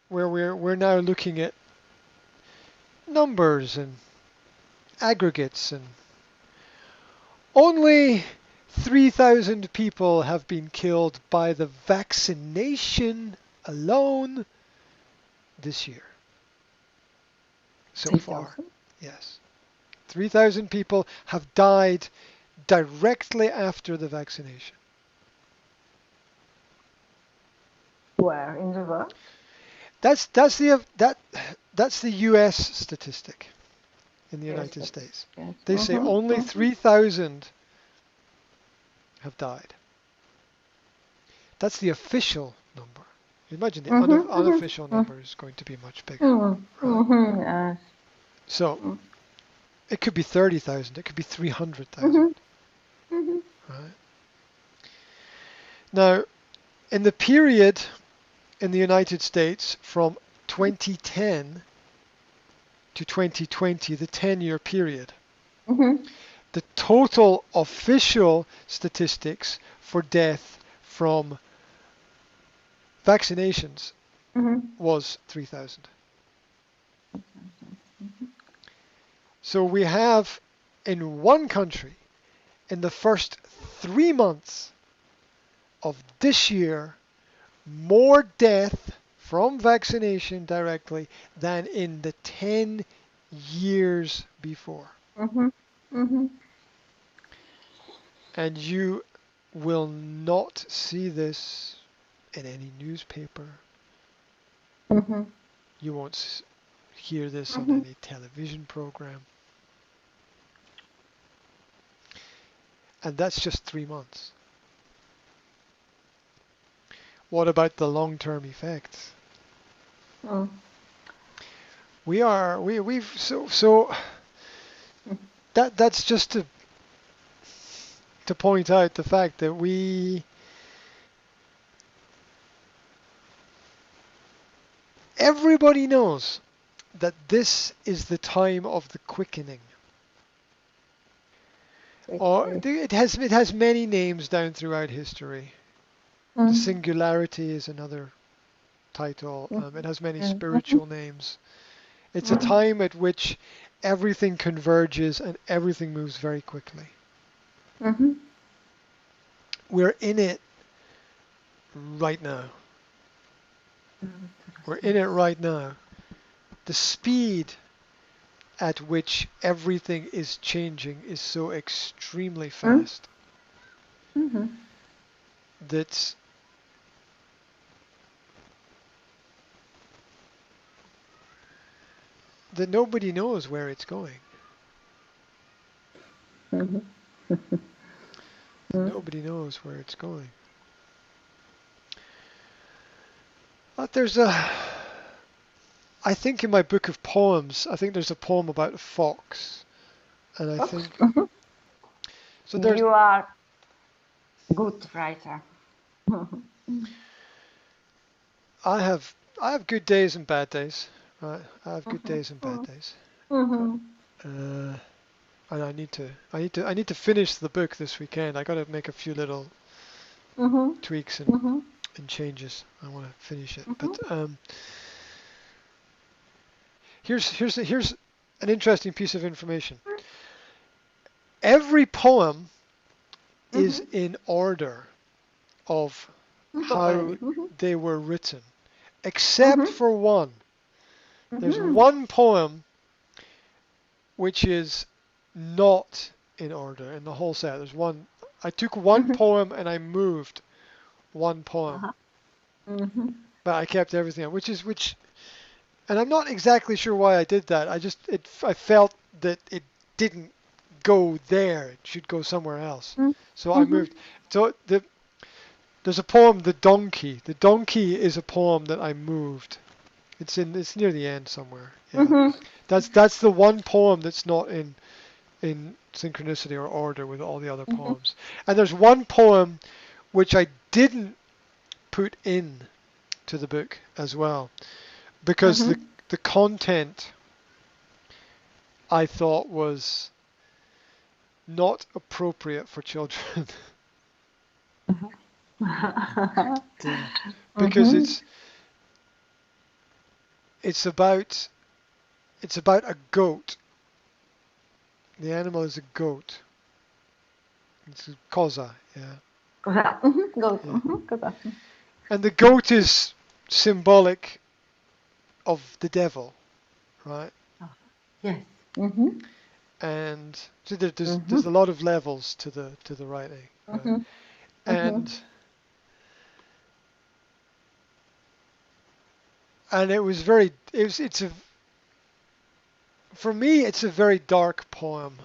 where we're now looking at numbers and aggregates, and only 3,000 people have been killed by the vaccination alone this year so far. 3,000? Yes. 3,000 people have died directly after the vaccination. Where in the world? That's the US statistic in the United Yes. States. Yes. They say only 3,000 have died. That's the official number. Imagine the unofficial number is going to be much bigger, right? Yes. So it could be 30,000, it could be 300,000, right? Now, in the period in the United States from 2010 to 2020, the 10-year period, the total official statistics for death from vaccinations was 3,000. So we have in one country, in the first 3 months of this year, more death from vaccination directly than in the 10 years before. And you will not see this in any newspaper. You won't hear this on any television program. And that's just 3 months. What about the long-term effects? That's just to point out the fact that everybody knows that this is the time of the quickening. Or it has many names down throughout history. The Singularity is another title. It has many spiritual names. It's a time at which everything converges and everything moves very quickly. We're in it right now. We're in it right now. The speed at which everything is changing is so extremely fast that nobody knows where it's going. Nobody knows where it's going. But I think in my book of poems, I think there's a poem about a fox. And I think... So You are good writer. I have good days and bad days. Right? I have good days and bad days. And I need to finish the book this weekend. I got to make a few little tweaks and changes. I want to finish it. But here's an interesting piece of information. Every poem is in order of how they were written, except for one. There's one poem which is not in order in the whole set. There's one. I took one poem and I moved one poem, but I kept everything, which, and I'm not exactly sure why I did that. I felt that it didn't go there. It should go somewhere else. So I moved. So there's a poem, The Donkey. The Donkey is a poem that I moved. It's near the end somewhere. Yeah. That's the one poem that's not in synchronicity or order with all the other poems. And there's one poem which I didn't put in to the book as well, because the content I thought was not appropriate for children. Yeah. Because it's about a goat. The animal is a goat. It's a koza, yeah. Koza. Goat. Yeah. Koza. And the goat is symbolic of the devil, right? Oh, yes. And so there's a lot of levels to the writing, right? And it was very it's a for me it's a very dark poem,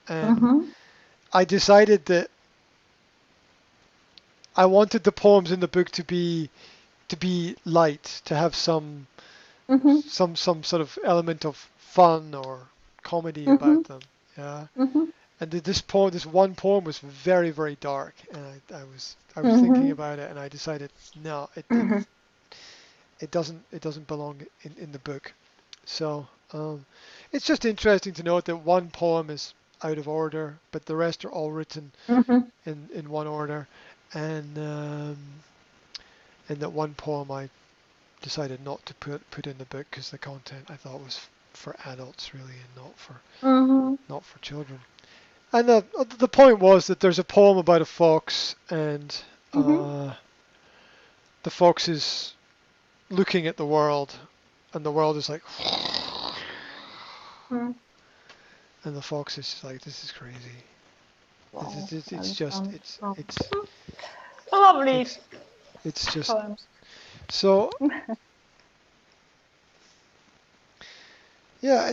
and I decided that I wanted the poems in the book to be light, to have some sort of element of fun or comedy about them. Yeah. And this one poem was very, very dark, and I was thinking about it, and I decided no, it doesn't belong in the book. So it's just interesting to note that one poem is out of order, but the rest are all written in one order, and that one poem I decided not to put in the book because the content I thought was for adults really, and not for children. And the point was that there's a poem about a fox, and the fox is looking at the world, and the world is like, and the fox is just like, this is crazy. Wow. It's just lovely. It's just Poems. so yeah.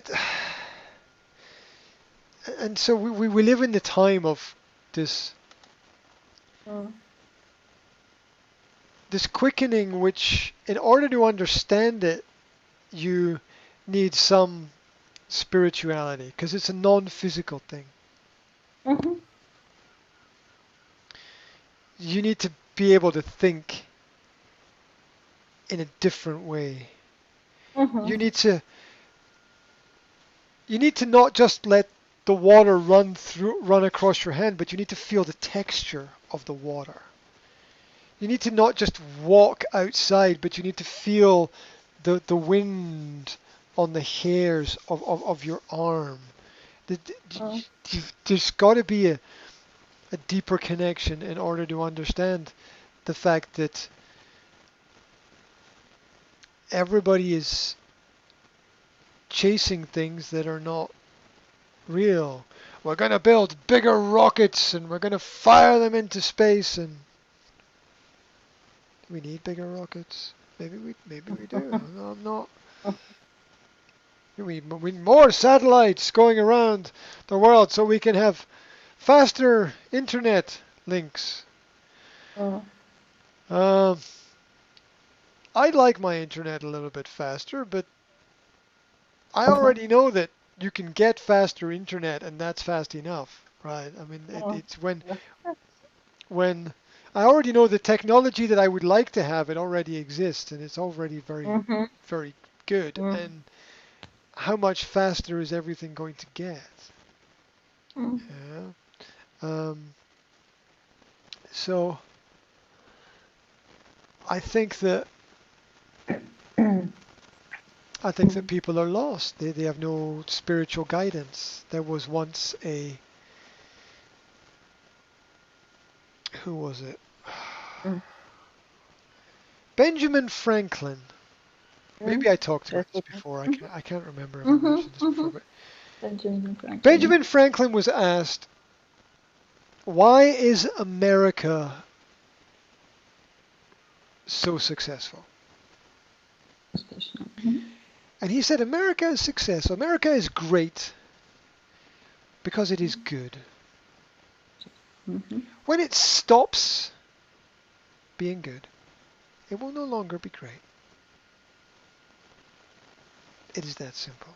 And so we live in the time of this this quickening, which in order to understand it, you need some spirituality because it's a non-physical thing. You need to be able to think in a different way. You need to not just let the water run across your hand, but you need to feel the texture of the water. You need to not just walk outside, but you need to feel the wind on the hairs of your arm. There's got to be a deeper connection in order to understand the fact that everybody is chasing things that are not real. We're going to build bigger rockets and we're going to fire them into space, and do we need bigger rockets? Maybe we do. No, I'm not. We need more satellites going around the world so we can have faster internet links. I'd like my internet a little bit faster, but I already know that you can get faster internet, and that's fast enough, right? I mean, it's when I already know the technology that I would like to have, it already exists, and it's already very, very good. And how much faster is everything going to get? Yeah. So I think that people are lost. They have no spiritual guidance. There was once who was it? Benjamin Franklin. Maybe I talked about this before. I can't remember if I mentioned this before. But Benjamin Franklin was asked, why is America so successful? And he said, America is successful. America is great because it is good. When it stops being good, it will no longer be great. It is that simple.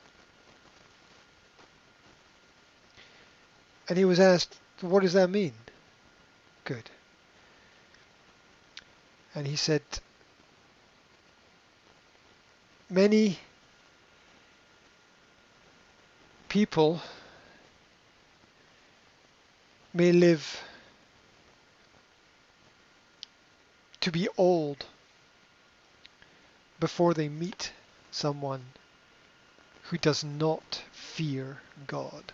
And he was asked, what does that mean? Good. And he said, many people may live to be old before they meet someone who does not fear God.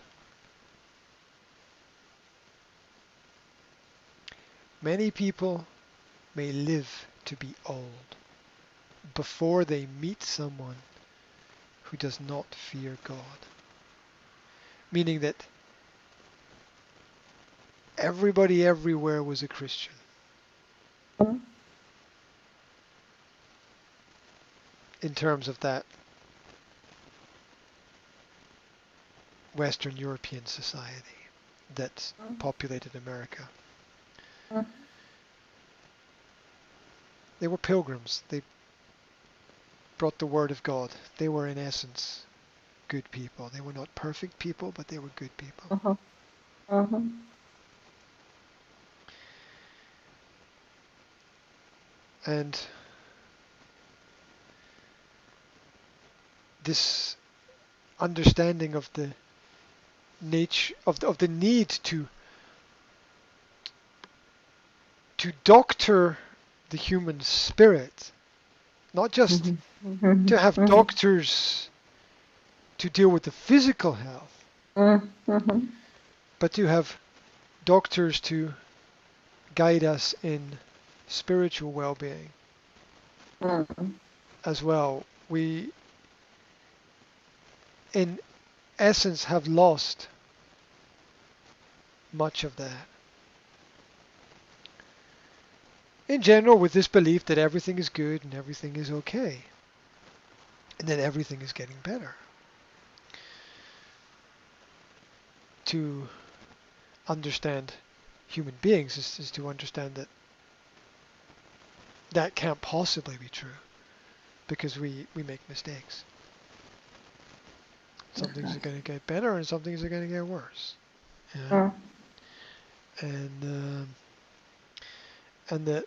Many people may live to be old before they meet someone who does not fear God. Meaning that everybody everywhere was a Christian. In terms of that Western European society that populated America. They were pilgrims. They brought the word of God. They were in essence good people. They were not perfect people, but they were good people. And this understanding of the nature of the need to doctor the human spirit, not just to have doctors to deal with the physical health, but to have doctors to guide us in spiritual well-being as well. We, in essence, have lost much of that. In general, with this belief that everything is good and everything is okay, and that everything is getting better. To understand human beings is to understand that that can't possibly be true, because we make mistakes. Some things are going to get better and some things are going to get worse. Yeah. And that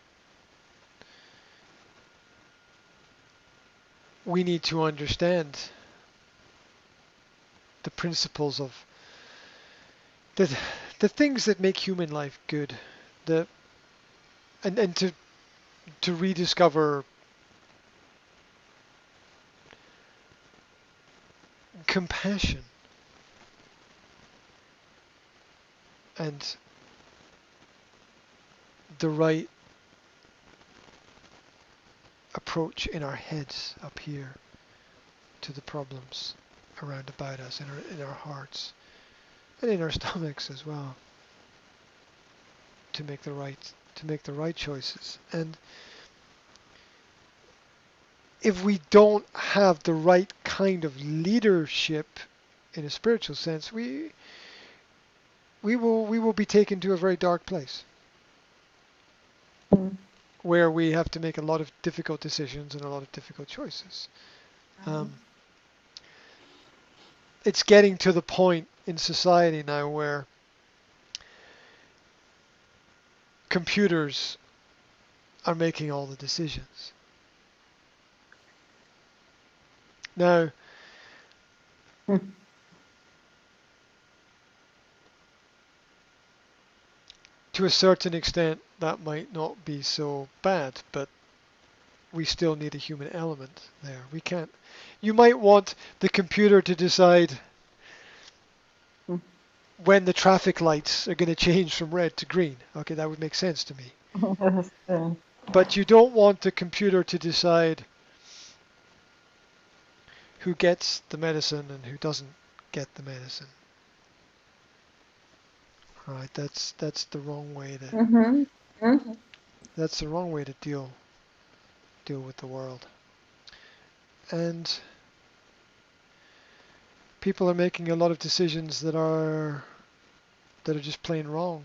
we need to understand the principles of the things that make human life good, and to rediscover compassion and the right approach in our heads up here to the problems around about us, in our hearts and in our stomachs as well, to make the right choices. And if we don't have the right kind of leadership in a spiritual sense, we will be taken to a very dark place where we have to make a lot of difficult decisions and a lot of difficult choices. It's getting to the point in society now where computers are making all the decisions. Now, to a certain extent, that might not be so bad, but we still need a human element there. We can't. You might want the computer to decide when the traffic lights are going to change from red to green. Okay, that would make sense to me. But you don't want the computer to decide who gets the medicine and who doesn't get the medicine. Right, that's the wrong way to that's the wrong way to deal with the world. And people are making a lot of decisions that are just plain wrong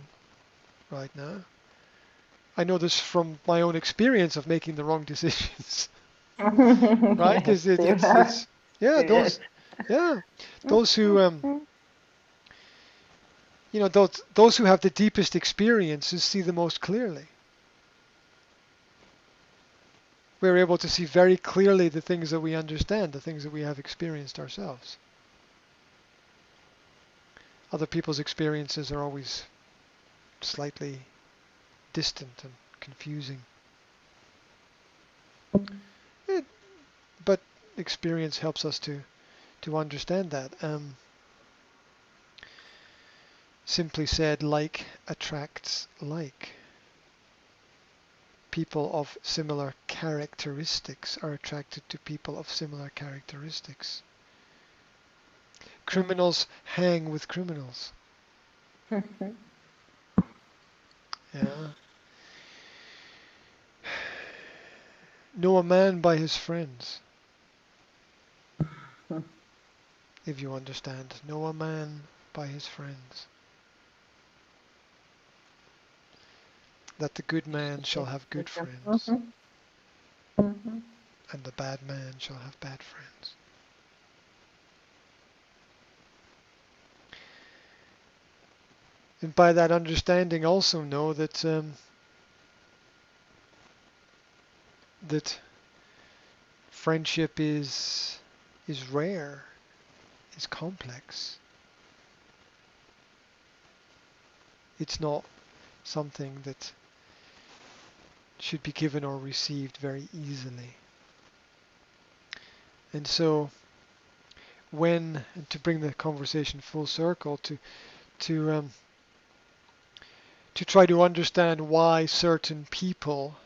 right now. I know this from my own experience of making the wrong decisions. Right? Because it's those who those who have the deepest experiences see the most clearly. We're able to see very clearly the things that we understand, the things that we have experienced ourselves. Other people's experiences are always slightly distant and confusing. But experience helps us to understand that. Simply said, like attracts like. People of similar characteristics are attracted to people of similar characteristics. Criminals hang with criminals. Yeah. Know a man by his friends, if you understand. Know a man by his friends. That the good man shall have good friends, and the bad man shall have bad friends. And by that understanding also know that that friendship is rare, is complex. It's not something that should be given or received very easily. And so when, and to bring the conversation full circle, to try to understand why certain people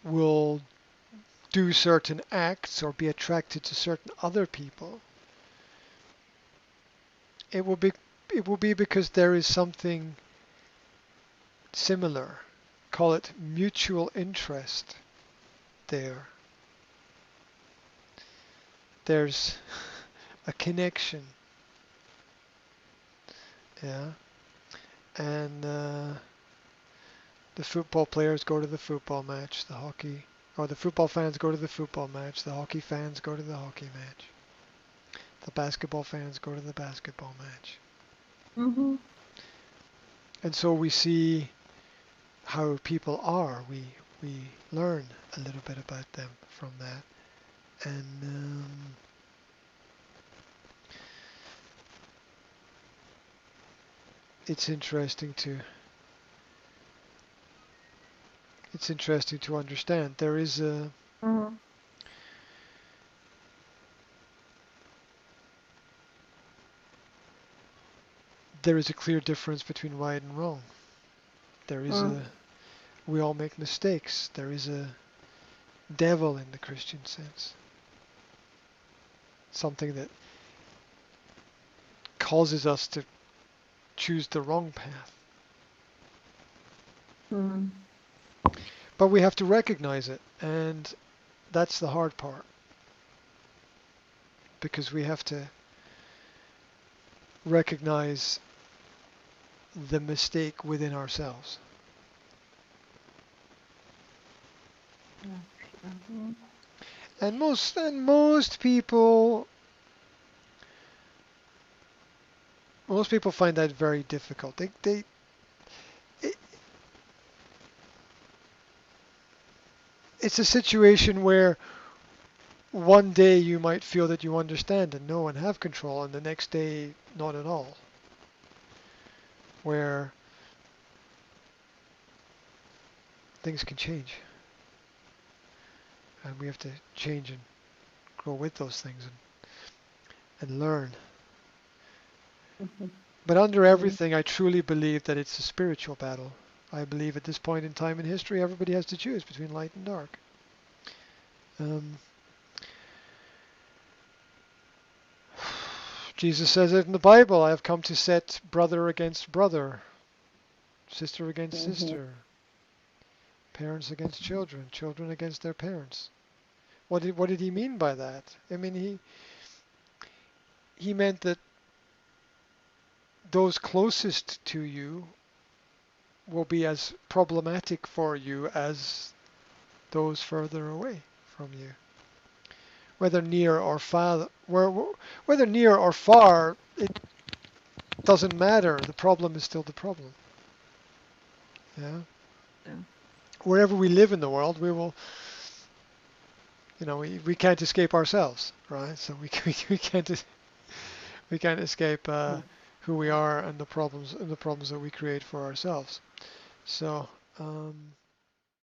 will do certain acts or be attracted to certain other people, it will be because there is something similar, call it mutual interest there. There's a connection, yeah, and the football players go to the football match, the football fans go to the football match, the hockey fans go to the hockey match, the basketball fans go to the basketball match. And so we see how people are. We learn a little bit about them from that, and it's interesting to understand. There is a clear difference between right and wrong. There is we all make mistakes. There is a devil in the Christian sense. Something that causes us to choose the wrong path. But we have to recognize it, and that's the hard part. Because we have to recognize the mistake within ourselves. And most people find that very difficult. It's a situation where one day you might feel that you understand and know and have control, and the next day not at all. Where things can change. And we have to change and grow with those things and learn. But under everything, I truly believe that it's a spiritual battle. I believe at this point in time in history, everybody has to choose between light and dark. Jesus says it in the Bible, I have come to set brother against brother, sister against sister, parents against children, children against their parents. What did he mean by that? I mean, he meant that those closest to you will be as problematic for you as those further away from you. Whether near or far, it doesn't matter. The problem is still the problem. Yeah. Wherever we live in the world, we will. We can't escape ourselves, right? So we can't escape who we are and the problems that we create for ourselves. So